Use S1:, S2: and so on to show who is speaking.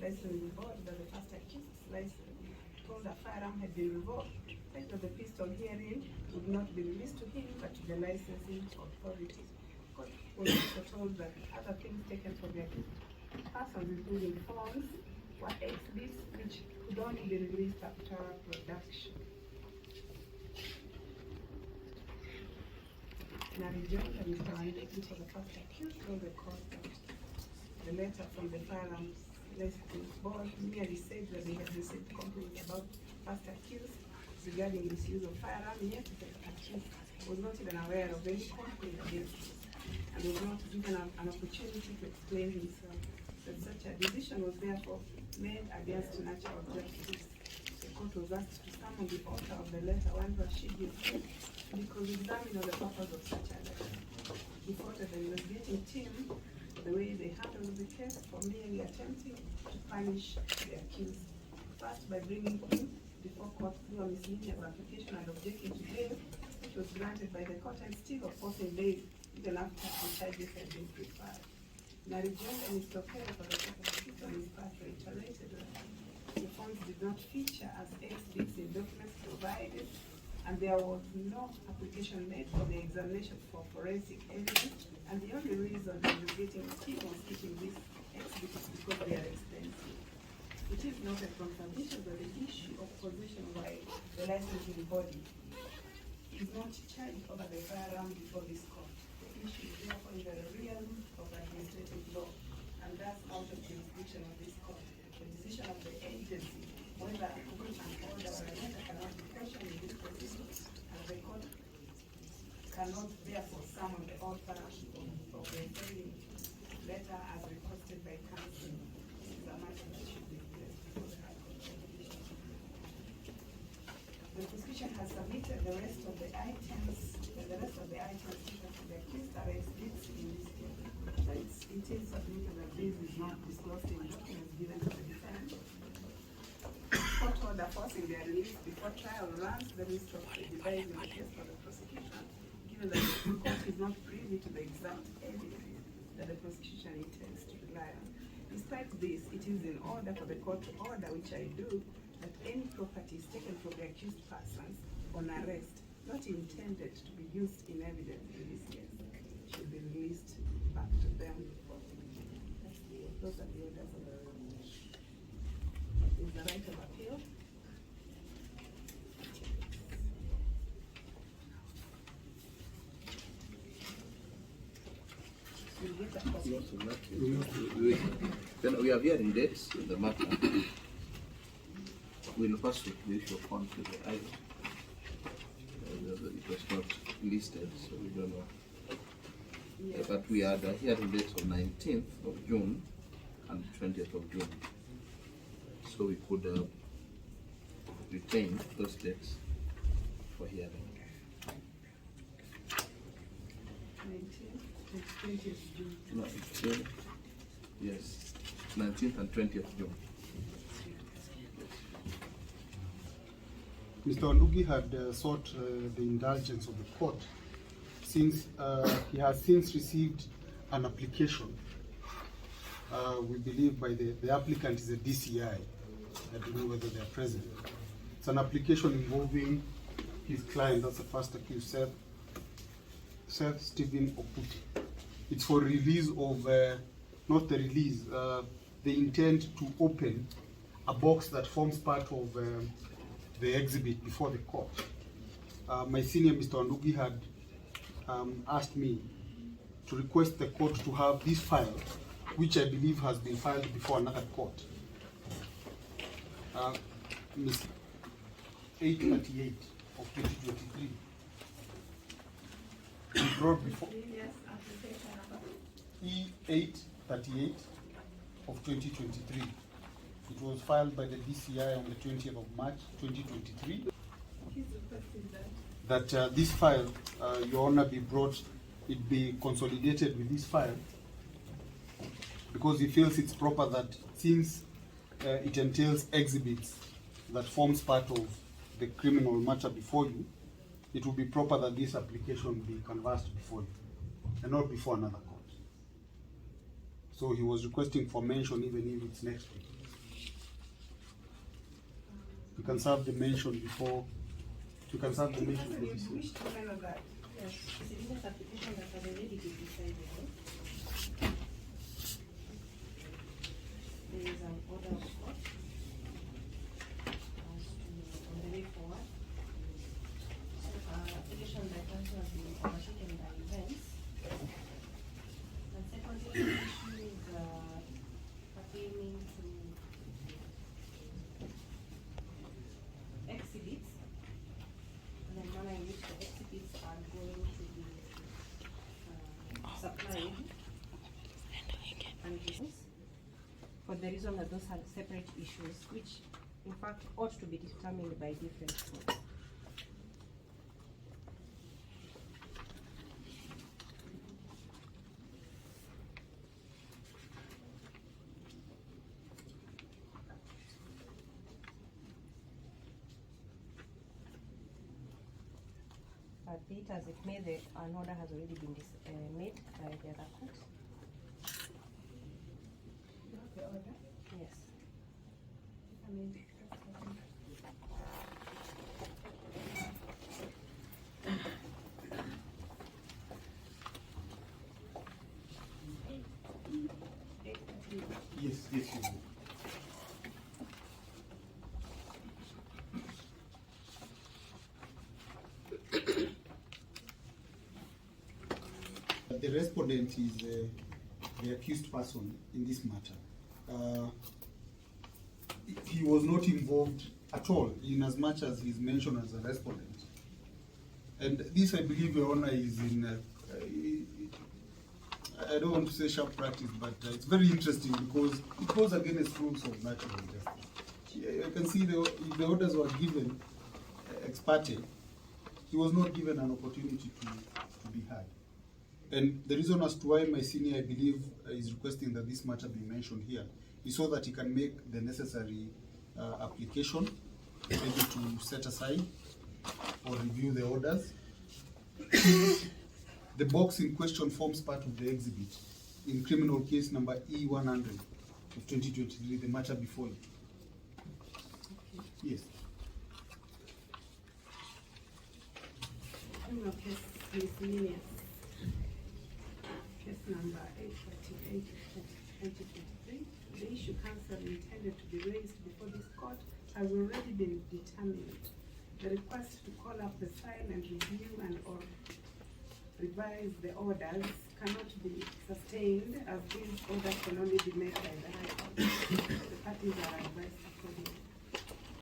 S1: licensing board that the first accused's license told a firearm had been revoked, that the pistol herein would not be released to him but to the licensing authorities. Court was also told that other things taken from the accused persons, including phones, were exhibits which could only be released after production. Now, rejoined and Mr. Andeki for the first accused told the court that the letter from the firearms licensing board merely said that they had received complaints about first accused regarding misuse of firearm, yet the accused was not even aware of any complaint against him and was not given an opportunity to explain himself. That such a decision was therefore made against natural justice. The court was asked to summon the author of the letter, one Rashid Yusuf, because examine the purpose of such a letter. He thought that the investigating team, the way they handled the case, for merely attempting to punish the accused. First, by bringing him before court through a miscellaneous application and objecting to bail, which was granted by the court, and still opposing bail even after the charges had been prepared. Now, rejoined and Mr. Okute for the second on his part reiterated that the funds did not feature as exhibits in documents provided, and there was no application made for the examination for forensic evidence, and the only reason the investigating team was keeping these exhibits because they are expensive. It is noted from submissions that the issue of possession by the licensing body is not charged over the firearm before this court. The issue is therefore in the realm of administrative law, and thus out of jurisdiction of this court. The decision of the agency, whether an order or a letter, cannot be questioned in this proceeding, and the court cannot therefore summon the author of the failing letter as requested by counsel. This is a matter that should be placed before the High Court. The prosecution has submitted the rest of the items taken from the accused are exhibits in this case. It is submitted that this is not disclosed in documents given to the defendant. Court order forcing their release before trial runs the risk of prejudice in the case for the prosecution, given that the court is not privy to the exact evidence that the prosecution intends to rely on. Despite this, it is in order for the court to order, which I do, that any properties taken from the accused persons on arrest, not intended to be used in evidence in this case, should be released back to them. Those are the orders of the is the right of appeal.
S2: Then we are hearing dates in the matter. We'll first with the issue of conflict of either. It was not listed, so we don't know. Yes. But we had a hearing dates of 19th of June and 20th of June. So we could retain those dates for hearing.
S1: 19th and 20th June.
S2: No, it's June. Yes, 19th and 20th June.
S3: Mr. Ondugi had sought the indulgence of the court since he has since received an application. We believe by the applicant is a DCI. I don't know whether they are present. It's an application involving his client, that's the first accused, Seth Stephen Okute. It's for release of, not the release, the intent to open a box that forms part of the exhibit before the court. My senior, Mr. Ondugi, had asked me to request the court to have this file, which I believe has been filed before another court. Ms. 838 of 2023. We brought before E838 of 2023. It was filed by the DCI on the 20th of March 2023. That this file, Your Honor, be brought, it be consolidated with this file, because he feels it's proper that since it entails exhibits that forms part of the criminal matter before you, it will be proper that this application be canvassed before you and not before another court. So he was requesting for mention even if it's next week. we can serve the mention before. We can serve the mention
S1: You
S3: before this.
S1: wish to follow that?
S4: Yes, it's in this application that has already been decided. There is an order of court as to on the way forward. So, application by council has been overtaken by events. And secondly, issues pertaining to exhibits, and the manner in which the exhibits are going to be supplied and business. For the reason that those are separate issues, which in fact ought to be determined by different courts. But be it as it may, an order has already been made by the other court.
S1: You have the order?
S4: Yes.
S1: I mean,
S3: Yes, yes, you will. The respondent is the accused person in this matter. He was not involved at all in as much as he is mentioned as a respondent. And this, I believe, Your Honor, is in, I don't want to say sharp practice, but it's very interesting because it goes against rules of natural justice. You can see if the orders were given ex parte, he was not given an opportunity to be heard. And the reason as to why my senior, I believe, is requesting that this matter be mentioned here is so that he can make the necessary application, maybe to set aside or review the orders. The box in question forms part of the exhibit in criminal case number E100 of 2023, the matter before you. Yes.
S1: criminal case miscellaneous. Case number 838 of 2023. The issue counsel intended to be raised before this court has already been determined. The request to call up the file and review and or revise the orders cannot be sustained as these orders can only be made by the High Court. The parties are advised